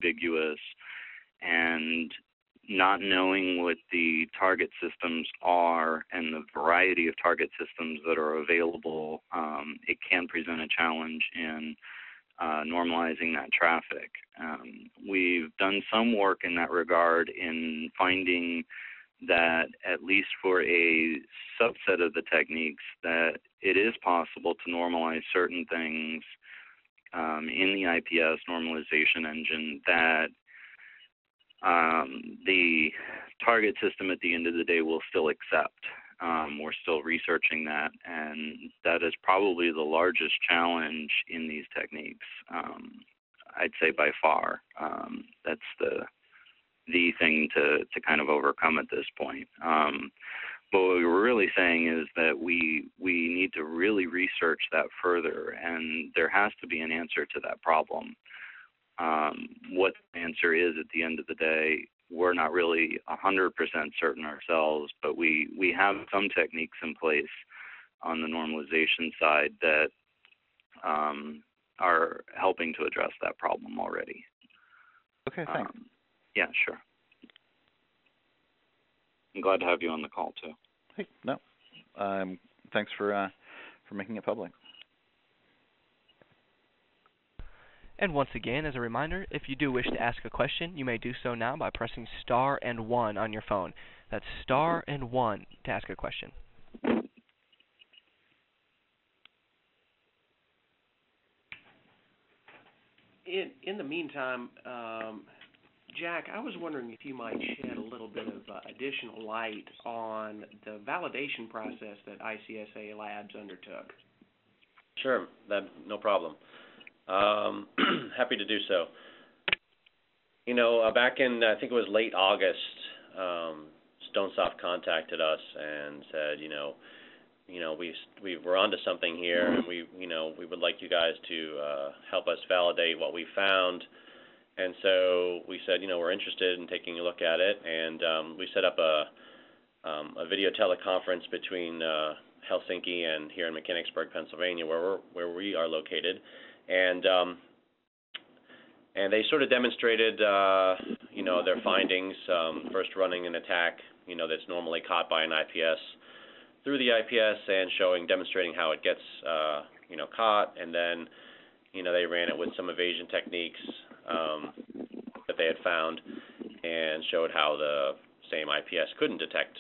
ambiguous, and not knowing what the target systems are and the variety of target systems that are available, it can present a challenge in normalizing that traffic. We've done some work in that regard in finding that at least for a subset of the techniques that it is possible to normalize certain things in the IPS normalization engine that the target system at the end of the day will still accept. We're still researching that, and that is probably the largest challenge in these techniques. I'd say by far. That's the thing to kind of overcome at this point. But what we were really saying is that we need to really research that further, and there has to be an answer to that problem. What the answer is at the end of the day, we're not really 100% certain ourselves, but we have some techniques in place on the normalization side that are helping to address that problem already. Okay, thanks. Yeah, sure. I'm glad to have you on the call too. Hey, no, thanks for making it public. And once again, as a reminder, if you do wish to ask a question, you may do so now by pressing star and 1 on your phone. That's star and 1 to ask a question. In the meantime, Jack, I was wondering if you might shed a little bit of additional light on the validation process that ICSA Labs undertook. Sure, no problem. Happy to do so. You know, back in, I think it was late August, Stonesoft contacted us and said, we were onto something here, and we would like you guys to help us validate what we found. And so we said, we're interested in taking a look at it, and we set up a video teleconference between Helsinki and here in Mechanicsburg, Pennsylvania, where we are located, and they sort of demonstrated, their findings. First, running an attack, that's normally caught by an IPS through the IPS, and demonstrating how it gets, caught, and then, they ran it with some evasion techniques that they had found, and showed how the same IPS couldn't detect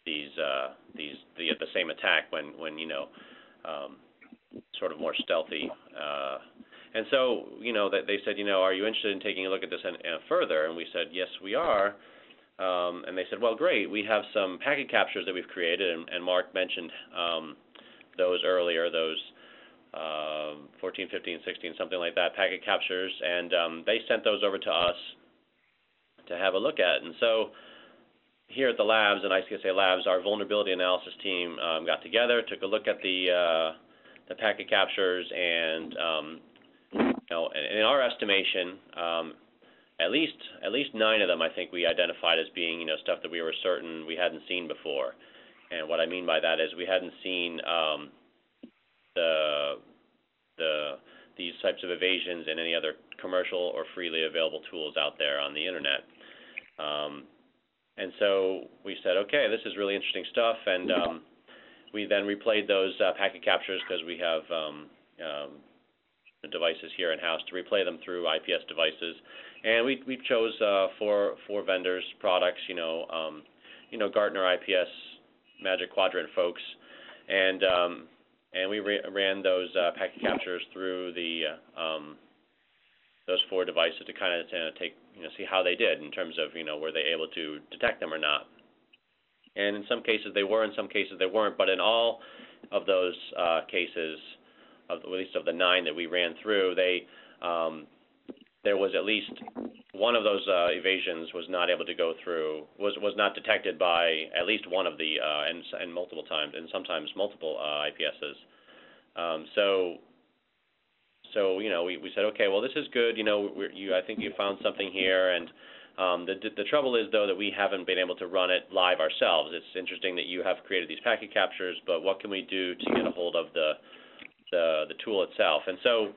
the same attack when sort of more stealthy. And so, they said, are you interested in taking a look at this further? And we said, yes, we are. And they said, well, great. We have some packet captures that we've created, and Mark mentioned those earlier, those 14, 15, 16, something like that, packet captures, and they sent those over to us to have a look at. And so here at the labs, at ICSA Labs, our vulnerability analysis team got together, took a look at the packet captures, and in our estimation, at least 9 of them, I think, we identified as being stuff that we were certain we hadn't seen before. And what I mean by that is we hadn't seen these types of evasions in any other commercial or freely available tools out there on the internet. And so we said, okay, this is really interesting stuff, and we then replayed those packet captures because we have the devices here in-house to replay them through IPS devices. And we chose four vendors' products, Gartner, IPS, Magic Quadrant folks, and we ran those packet captures through those 4 devices to kind of see how they did in terms of were they able to detect them or not. And in some cases they were, in some cases they weren't. But in all of those cases, at least of the 9 that we ran through, there was at least one of those evasions was not able to go through, was not detected by at least one of the and multiple times, and sometimes multiple IPSs. So we said, okay, well, this is good. I think you found something here, and the trouble is, though, that we haven't been able to run it live ourselves. It's interesting that you have created these packet captures, but what can we do to get a hold of the tool itself? And so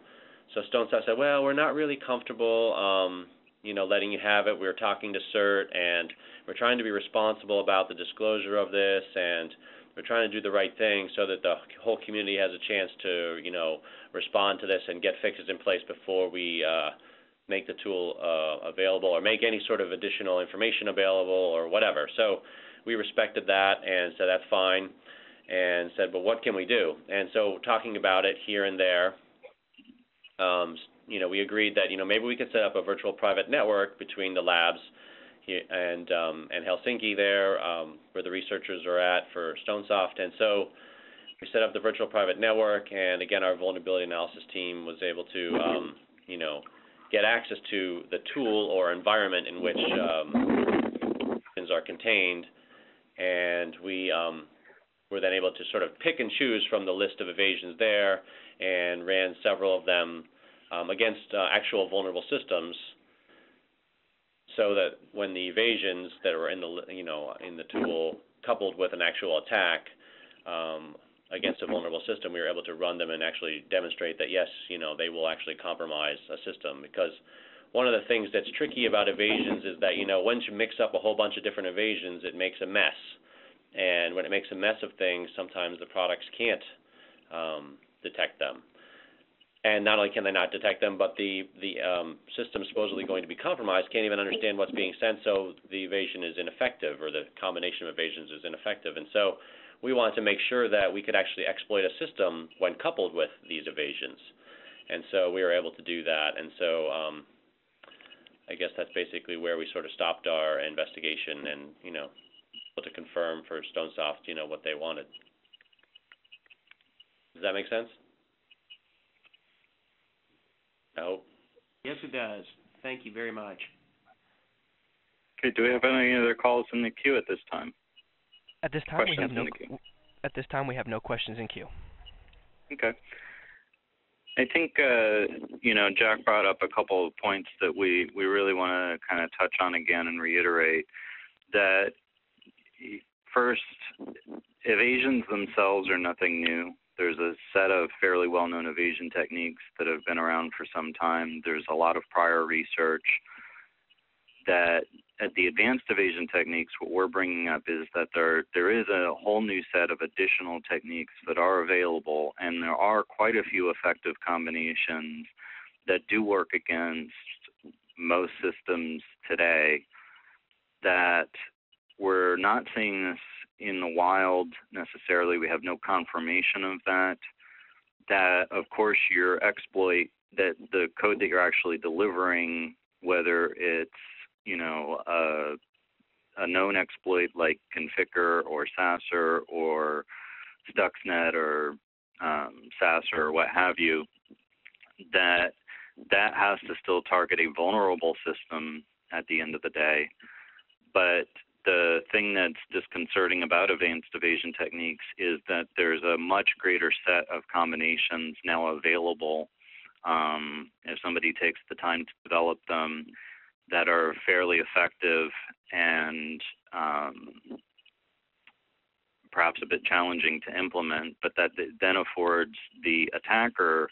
So Stonesoft said, well, we're not really comfortable, letting you have it. We're talking to CERT, and we're trying to be responsible about the disclosure of this, and we're trying to do the right thing so that the whole community has a chance to, respond to this and get fixes in place before we make the tool available or make any sort of additional information available or whatever. So we respected that and said that's fine, and said, but what can we do? And so talking about it here and there, we agreed that maybe we could set up a virtual private network between the labs here and Helsinki there, where the researchers are at for Stonesoft. And so we set up the virtual private network, and again, our vulnerability analysis team was able to get access to the tool or environment in which things are contained, and we were then able to sort of pick and choose from the list of evasions there, and ran several of them against actual vulnerable systems, so that when the evasions that were in the in the tool coupled with an actual attack against a vulnerable system, we were able to run them and actually demonstrate that yes, they will actually compromise a system. Because one of the things that's tricky about evasions is that once you mix up a whole bunch of different evasions, it makes a mess. And when it makes a mess of things, sometimes the products can't detect them. And not only can they not detect them, but the system supposedly going to be compromised can't even understand what's being sent, so the evasion is ineffective, or the combination of evasions is ineffective. And so we wanted to make sure that we could actually exploit a system when coupled with these evasions. And so we were able to do that. And so I guess that's basically where we sort of stopped our investigation and, able to confirm for Stonesoft, what they wanted. Does that make sense? I hope. Yes, it does. Thank you very much. Okay, do we have any other calls in the queue at this time? At this time, we have no questions in queue. Okay. I think, Jack brought up a couple of points that we really want to kind of touch on again and reiterate. That first, evasions themselves are nothing new. There's a set of fairly well-known evasion techniques that have been around for some time. There's a lot of prior research that at the advanced evasion techniques, what we're bringing up is that there is a whole new set of additional techniques that are available, and there are quite a few effective combinations that do work against most systems today. That we're not seeing this in the wild necessarily. We have no confirmation of that. That, of course, your exploit, that the code that you're actually delivering, whether it's a known exploit like Conficker or Sasser or Stuxnet or Sasser or what have you, that has to still target a vulnerable system at the end of the day. But the thing that's disconcerting about advanced evasion techniques is that there's a much greater set of combinations now available, if somebody takes the time to develop them, that are fairly effective and perhaps a bit challenging to implement, but that then affords the attacker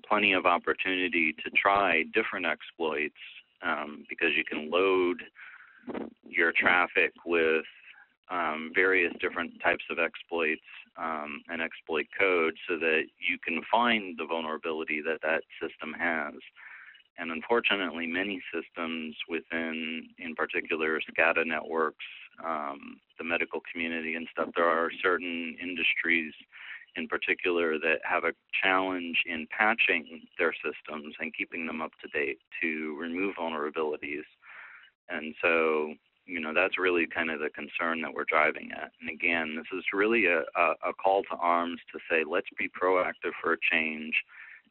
plenty of opportunity to try different exploits, because you can load your traffic with various different types of exploits and exploit code so that you can find the vulnerability that system has. And unfortunately, many systems within, in particular, SCADA networks, the medical community and stuff, there are certain industries in particular that have a challenge in patching their systems and keeping them up to date to remove vulnerabilities. And so, that's really kind of the concern that we're driving at. And again, this is really a call to arms to say, let's be proactive for a change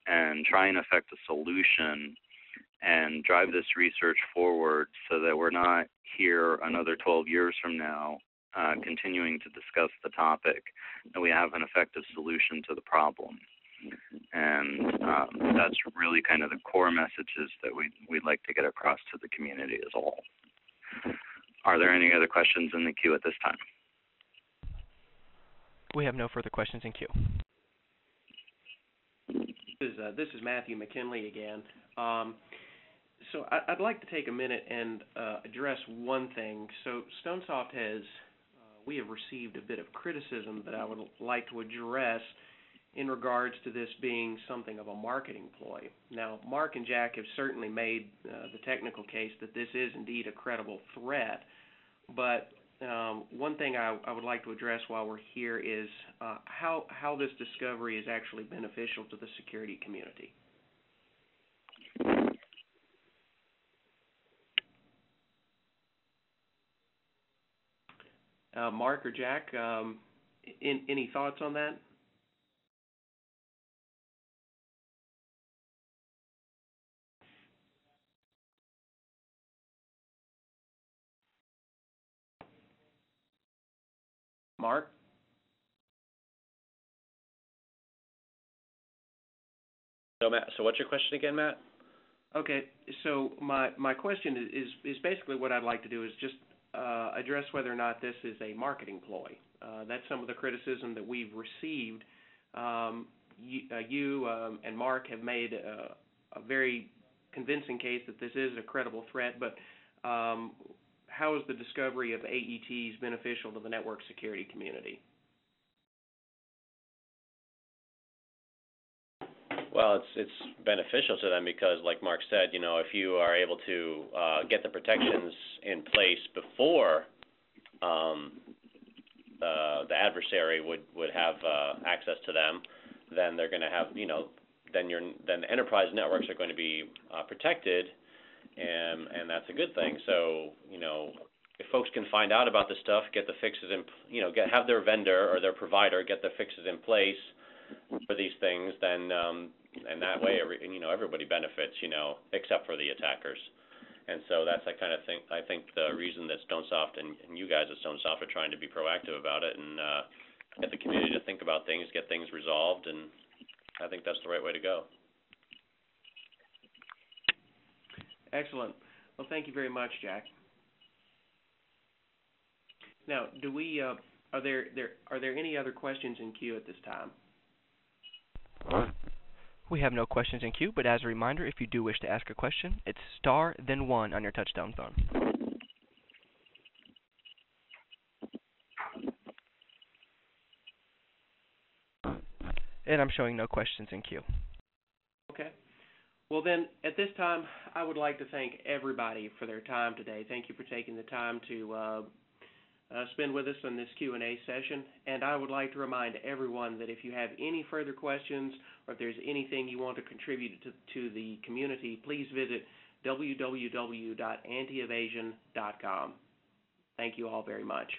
and try and effect a solution and drive this research forward so that we're not here another 12 years from now continuing to discuss the topic, and we have an effective solution to the problem. And that's really kind of the core messages that we'd like to get across to the community as a whole. Are there any other questions in the queue at this time? We have no further questions in queue. This is Matthew McKinley again. So I'd like to take a minute and address one thing. So Stonesoft we have received a bit of criticism that I would like to address in regards to this being something of a marketing ploy. Now, Mark and Jack have certainly made the technical case that this is indeed a credible threat, but one thing I would like to address while we're here is how this discovery is actually beneficial to the security community. Mark or Jack, any thoughts on that? Mark? So Matt, so what's your question again, Matt? Okay, so my question is basically what I'd like to do is just address whether or not this is a marketing ploy. That's some of the criticism that we've received. You and Mark have made a very convincing case that this is a credible threat, but how is the discovery of AETs beneficial to the network security community? Well, it's beneficial to them because, like Mark said, if you are able to get the protections in place before the adversary would have access to them, then they're going to have, then the enterprise networks are going to be protected, and that's a good thing. So, if folks can find out about this stuff, get the fixes in, have their vendor or their provider get the fixes in place for these things, then and that way, everybody benefits, except for the attackers. And so that's I think the reason that Stonesoft and you guys at Stonesoft are trying to be proactive about it and get the community to think about things, get things resolved, and I think that's the right way to go. Excellent. Well, thank you very much, Jack. Now, are there any other questions in queue at this time? We have no questions in queue, but as a reminder, if you do wish to ask a question, it's star then 1 on your touchtone phone. And I'm showing no questions in queue. Okay. Well then, at this time, I would like to thank everybody for their time today. Thank you for taking the time to spend with us on this Q&A session. And I would like to remind everyone that if you have any further questions or if there's anything you want to contribute to the community, please visit www.antievasion.com. Thank you all very much.